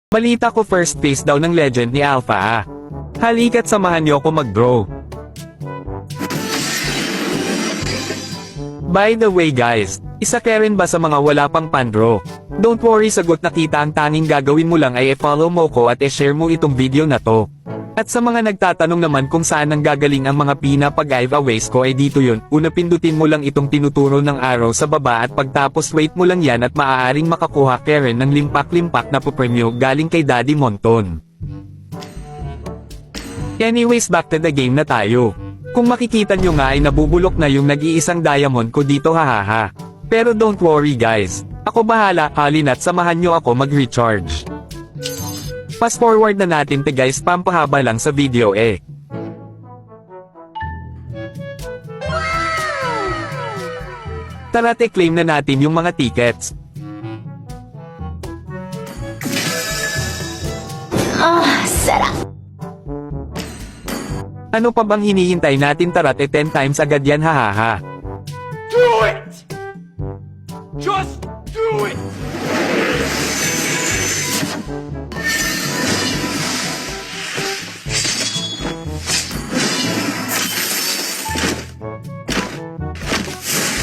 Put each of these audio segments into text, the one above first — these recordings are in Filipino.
Balita ko first phase daw ng legend ni Alpha. Halika't samahan niyo ako mag-draw. By the way guys, isa ka rin ba sa mga wala pang pan-draw? Don't worry, sagot na kita, ang tanging gagawin mo lang ay i-follow mo ko at i-share mo itong video na to. At sa mga nagtatanong naman kung saan ang gagaling ang mga pinapag-giveaways ko ay dito yun. Una, pindutin mo lang itong tinuturo ng arrow sa baba at pagtapos wait mo lang yan at maaaring makakuha ka rin ng limpak-limpak na pupremyo galing kay Daddy Monton. Anyways, back to the game na tayo. Kung makikita nyo nga ay nabubulok na yung nag-iisang diamond ko dito, hahaha. Pero don't worry guys, ako bahala, halina't samahan nyo ako mag-recharge. Fast forward na natin te guys, pampahaba lang sa video eh. Tara te, claim na natin yung mga tickets. Sarap! Ano pa bang hinihintay natin, tara te, 10 times agad yan, hahaha. Do it! Just do it!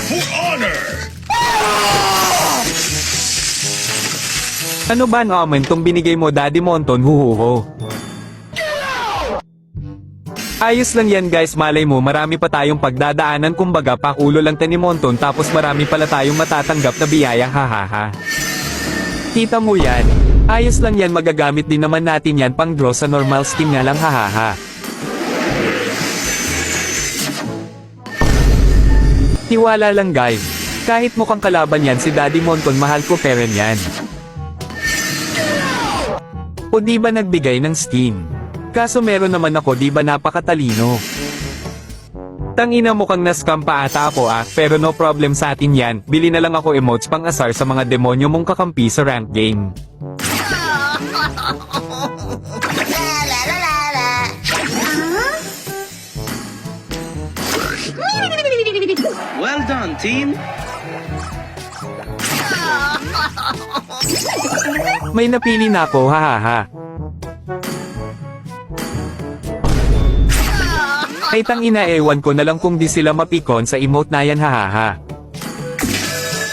For honor! Ano ba naman tong binigay mo, Daddy Monton, huhuho? Ayos lang yan guys, malay mo marami pa tayong pagdadaanan, kumbaga pakulo lang ni Monton tapos marami pala tayong matatanggap na biyaya, hahaha. Kita mo yan? Ayos lang yan, magagamit din naman natin yan pang draw sa normal skin nga lang, hahaha. Tiwala lang guys, kahit mukhang kalaban yan si Daddy Monton, mahal ko pa rin yan. O di ba nagbigay ng skin? Kaso meron naman ako, di ba napakatalino? Tangina, mukhang na-scam pa ata ako pero no problem sa atin yan, bili na lang ako emotes pang asar sa mga demonyo mong kakampi sa rank game. Well done, team! May napili na ako, hahaha. Ay tangina, ewan ko na lang kung di sila mapikon sa emote na yan, hahaha.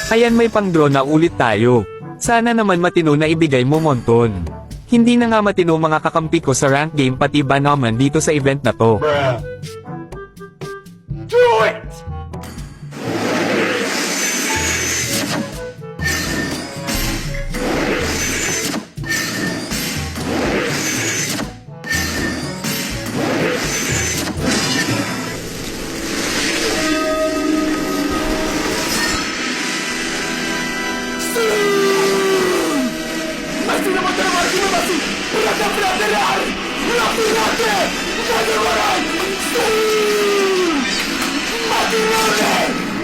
Ayan, may pang draw na ulit tayo. Sana naman matino na ibigay mo, Monton. Hindi na nga matino mga kakampi ko sa rank game, pati ba naman dito sa event na to. Do it!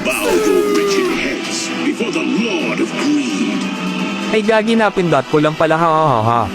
Bow your wretched heads before the Lord of Greed. Ay gagi, napindot ko lang pala, hahaha.